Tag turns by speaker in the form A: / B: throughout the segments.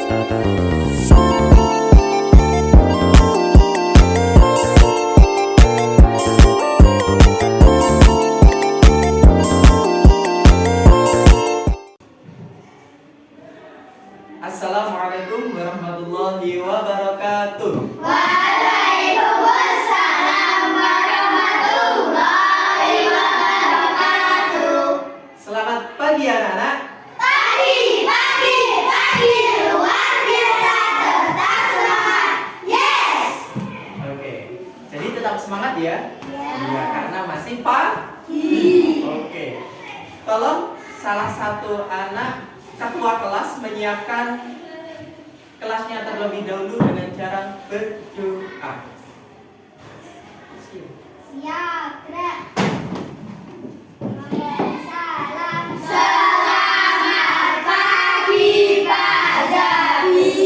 A: Assalamualaikum warahmatullahi wabarakatuh.
B: Waalaikumsalam warahmatullahi wabarakatuh.
A: Selamat pagi anak-anak.
B: Pagi luar biasa, tetap semangat. Yes.
A: Oke, jadi tetap semangat ya. Iya, karena masih pagi. Oke, tolong salah satu anak ketua kelas menyiapkan kelasnya terlebih dahulu dengan cara berdoa.
B: Siap, Greg. Selamat pagi Pak Zabi.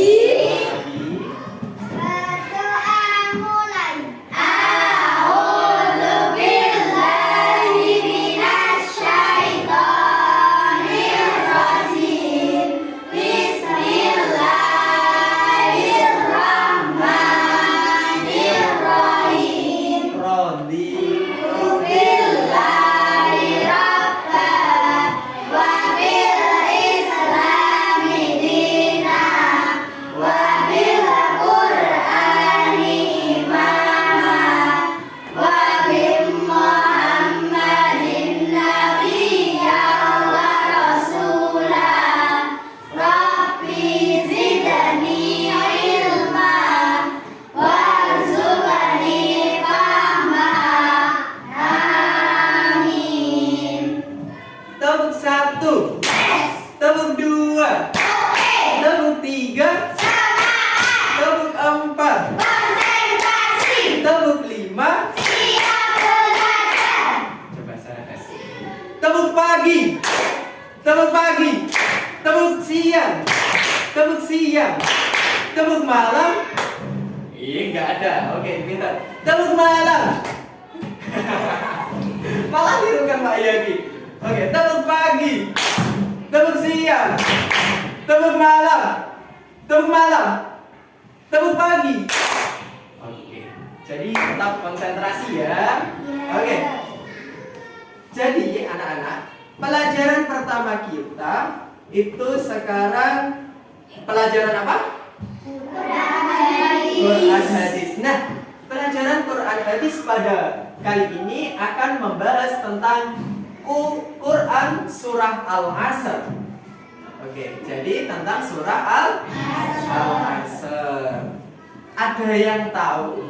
B: Berdoa mulai. A'udzu billahi minasyaitonir rajim. Bismillahirrahmanirrahim.
A: Raditu
B: Billahi rabban wa bil islami dinan wa bil qur'ani imaman wa bi Muhammadin nabiyyan wa rasulan. Rabbi zidni ilman warzuqni fahma. Amin.
A: tepuk satu, tepuk dua, tepuk tiga, tepuk empat,
B: Konsentrasi.
A: tepuk lima.
B: Siap belajar.
A: Coba saya kasih. Tepuk pagi, tepuk pagi, tepuk siang, tepuk siang, tepuk malam. Nggak ada. Oke, pintar. Tepuk malam. Malah nirukan Pak Yagi. Oke, tepuk pagi, tepuk siang, tepuk malam, tepuk malam, tepuk pagi. Oke, jadi tetap konsentrasi ya. Oke. Jadi anak-anak, pelajaran pertama kita itu sekarang pelajaran apa? Quran hadis. Nah, pelajaran Quran hadis pada kali ini akan membahas tentang Quran surah Al-Asr. Oke, jadi tentang surah Al-Asr. Ada yang tahu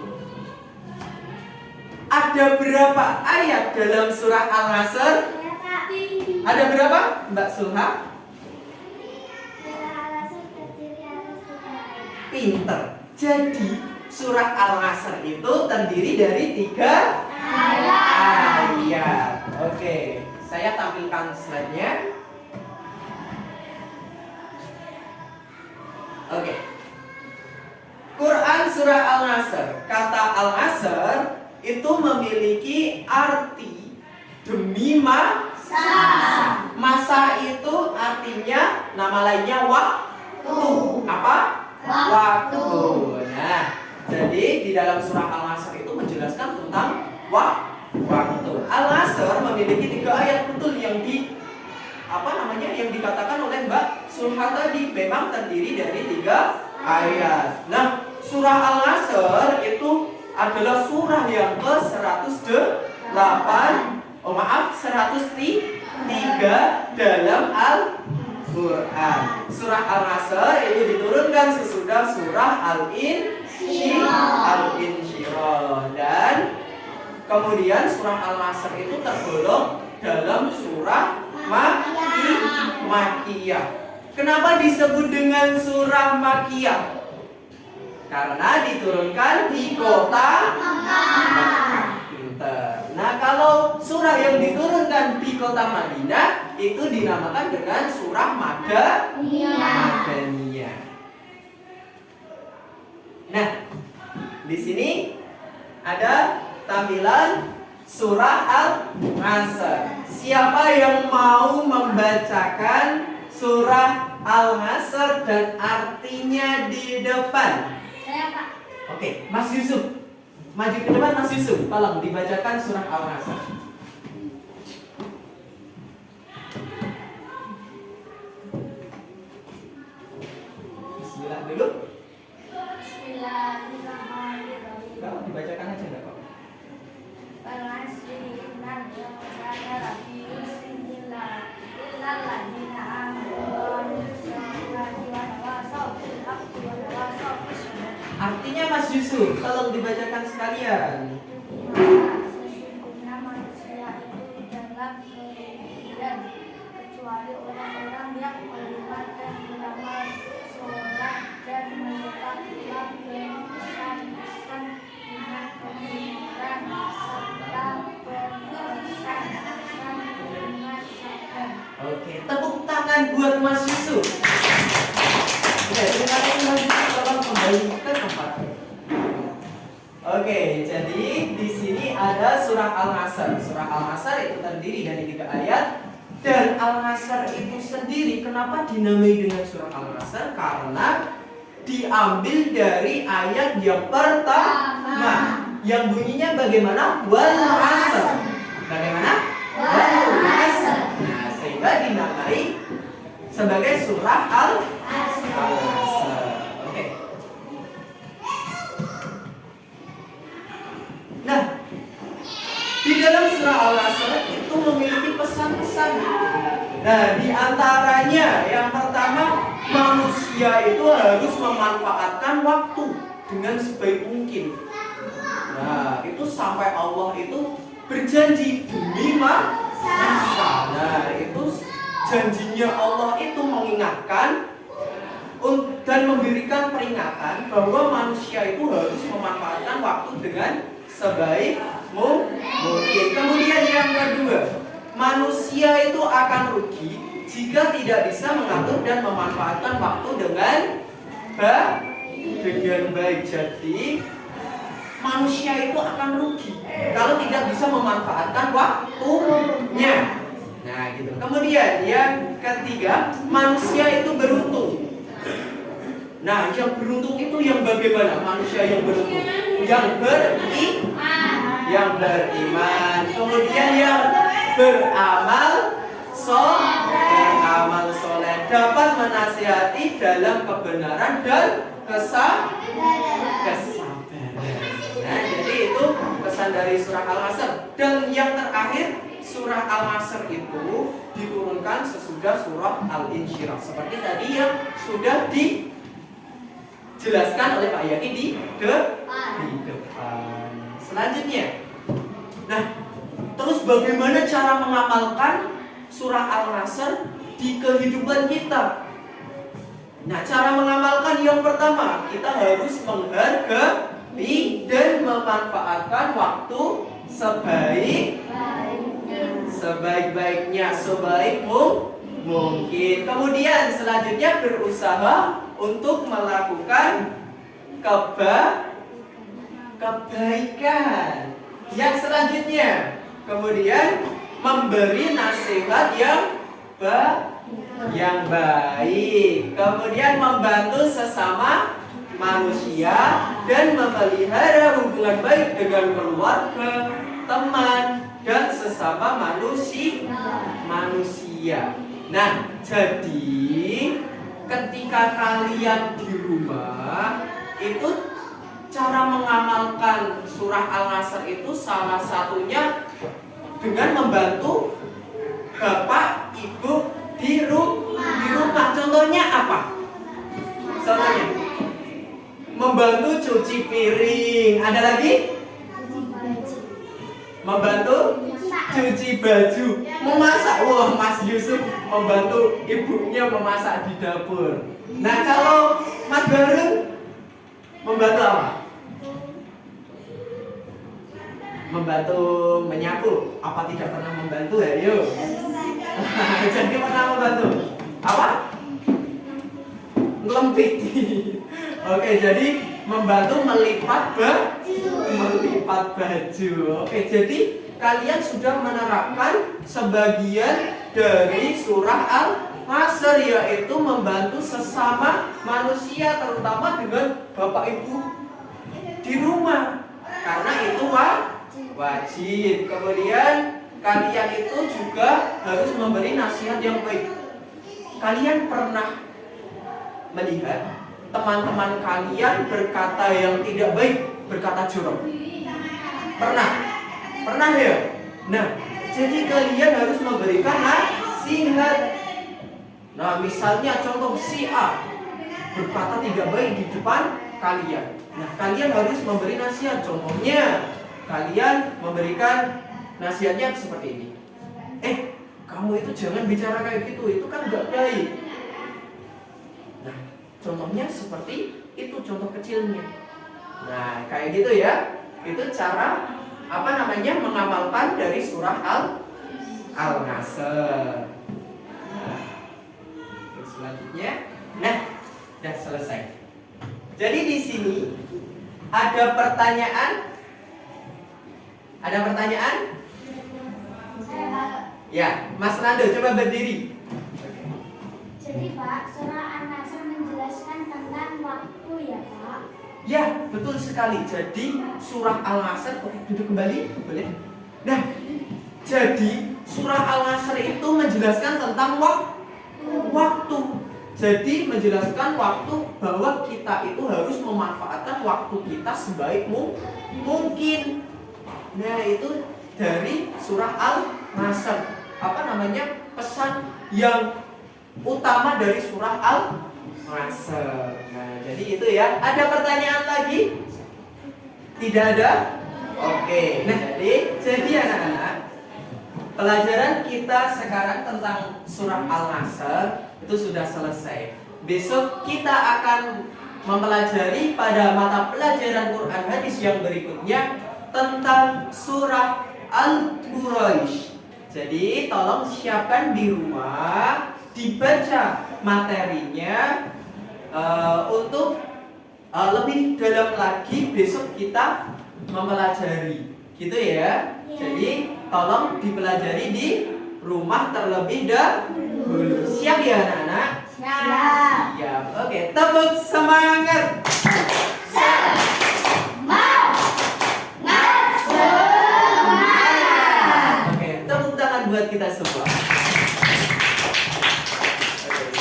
A: ada berapa ayat dalam surah Al-Asr? Ada berapa, Mbak Sulha? Pinter. Jadi surah Al-Asr itu terdiri dari 3 ayat. Oke, saya tampilkan slide-nya. Oke. Quran surah Al-Asr. Kata Al-Asr itu memiliki arti demi masa. Masa itu artinya nama lainnya waktu. Apa? Waktu. Nah, jadi di dalam surah Al-Asr itu menjelaskan tentang waktu. Al-Asr memiliki 3 ayat betul yang yang dikatakan oleh Mbak Sulha tadi memang terdiri dari 3 ayat. Nah, surah Al-Asr itu adalah surah yang ke-103 dalam Al-Quran. Surah Al-Asr itu diturunkan sesudah surah Al-Insyirah, dan kemudian surah Al-Asr itu tergolong dalam surah Makkiyah. Kenapa disebut dengan surah Makkiyah? Karena diturunkan di kota Makkah. Nah, kalau surah yang diturunkan di kota Madinah itu dinamakan dengan surah Madaniyah. Nah, di sini ada tampilan surah Al-Asr. Siapa yang mau membacakan surah Al-Asr dan artinya artinya di depan?
B: Saya Pak.
A: Oke, Mas Yusuf. Maju ke depan Mas Yusuf. Tolong dibacakan surah Al-Nasr. Bismillah dulu.
B: Bismillahirrahmanirrahim.
A: Kalau dibacakan aja enggak kok. Artinya Mas Yusuf, tolong dibacakan sekalian.
B: Sesungguhnya manusia itu dalam kerugian kecuali orang-orang yang beriman dan beramal soleh dan menetapkan pesan-pesan dengan kebenaran serta berpesan-pesan dengan sabar.
A: Oke, tepuk tangan buat Mas Yusuf. Oke, terima kasih Mas Yusuf, tolong kembali ke tempatnya. Oke, jadi di sini ada surah Al-Nasr. Surah Al-Nasr itu terdiri dari 3 ayat. Dan Al-Nasr itu sendiri kenapa dinamai dengan surah Al-Nasr? Karena diambil dari ayat yang pertama yang bunyinya bagaimana? Wal 'asr. Bagaimana? Wal 'asr. Nah, sehingga dinamai sebagai surah Al-Nasr. Oke. Nah, di dalam surah Al-Nasr itu memiliki pesan-pesan. Nah, di antaranya yang pertama, manusia itu harus memanfaatkan waktu dengan sebaik mungkin. Nah, itu sampai Allah itu berjanji demi masa. Nah, itu janjinya Allah itu mengingatkan dan memberikan peringatan bahwa manusia itu harus memanfaatkan waktu dengan sebaik mungkin. Kemudian yang kedua, manusia itu akan rugi jika tidak bisa mengatur dan memanfaatkan waktu dengan baik. Jadi manusia itu akan rugi kalau tidak bisa memanfaatkan waktunya. Nah, gitu. Kemudian yang ketiga, manusia itu beruntung. Nah, yang beruntung itu yang bagaimana? Manusia yang beruntung, yang beriman, kemudian yang beramal soleh, dapat menasihati dalam kebenaran dan kesabaran. Nah, jadi itu pesan dari surah Al-Nasr. Dan yang terakhir, surah Al-Nasr itu diturunkan sesudah surah Al-Insyirah. Seperti tadi yang sudah dijelaskan oleh Pak Yaki di depan. Selanjutnya, nah, terus bagaimana cara mengamalkan surah Al-Nasr di kehidupan kita? Nah, cara mengamalkan yang pertama, kita harus menghargai dan memanfaatkan waktu sebaik-baiknya, sebaik mungkin. Kemudian selanjutnya berusaha untuk melakukan kebaikan. Yang selanjutnya, kemudian memberi nasihat yang baik. Kemudian membantu sesama manusia dan memelihara hubungan baik dengan keluarga, teman, dan sesama manusia. Nah, jadi ketika kalian di rumah itu cara mengamalkan surah Al-Nasr itu salah satunya dengan membantu bapak ibu di rumah. Contohnya apa? Contohnya membantu cuci piring. Ada lagi? Membantu cuci baju, memasak. Wah, Mas Yusuf membantu ibunya memasak di dapur. Nah, kalau Mas Barung membantu apa? Membantu menyapu. Apa tidak pernah membantu? Ayo. Jadi pernah membantu apa? Ngelempiti. Oke, jadi membantu melipat baju. Oke, jadi kalian sudah menerapkan sebagian dari surah maser yaitu membantu sesama manusia, terutama dengan bapak ibu di rumah, karena itu wajib. Kemudian kalian itu juga harus memberi nasihat yang baik. Kalian pernah melihat teman-teman kalian berkata yang tidak baik, berkata jorok? Pernah ya? Nah, jadi kalian harus memberikan nasihat. Nah, misalnya contoh si A berkata tidak baik di depan kalian. Nah, kalian harus memberi nasihat. Contohnya, kalian memberikan nasihatnya seperti ini. Kamu itu jangan bicara kayak gitu, itu kan gak baik. Nah, contohnya seperti itu, contoh kecilnya. Nah, kayak gitu ya. Itu cara mengamalkan dari surah Al-Nasr. Selanjutnya, udah selesai. Jadi di sini ada pertanyaan? Ada pertanyaan? Ya, Mas Nando coba berdiri.
B: Jadi Pak, surah An-Nasr menjelaskan tentang waktu ya Pak?
A: Ya, betul sekali. Jadi surah Al-Nasr, duduk kembali, boleh? Nah, jadi surah Al-Nasr itu menjelaskan tentang waktu. Jadi menjelaskan waktu, bahwa kita itu harus memanfaatkan waktu kita sebaik mungkin. Nah, itu dari surah Al-Nasr. Pesan yang utama dari surah Al-Nasr. Nah, jadi itu ya. Ada pertanyaan lagi? Tidak ada? Oke. Nah, jadi anak-anak, pelajaran kita sekarang tentang surah Al-Nasr itu sudah selesai. Besok kita akan mempelajari pada mata pelajaran Quran hadis yang berikutnya tentang surah Al-Quraisy. Jadi tolong siapkan di rumah, dibaca materinya untuk lebih dalam lagi besok kita mempelajari, gitu ya. Jadi tolong dipelajari di rumah terlebih dahulu. Siap ya anak-anak? Siap. Oke, tepuk semangat. Oke, tepuk tangan buat kita semua.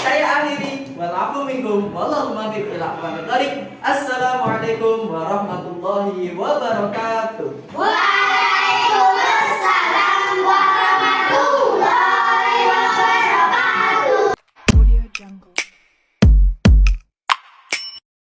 A: Saya akhiri. Walafu minkum wallahu muwaffiq ila aqwamit thoriq. Assalamualaikum warahmatullahi wabarakatuh.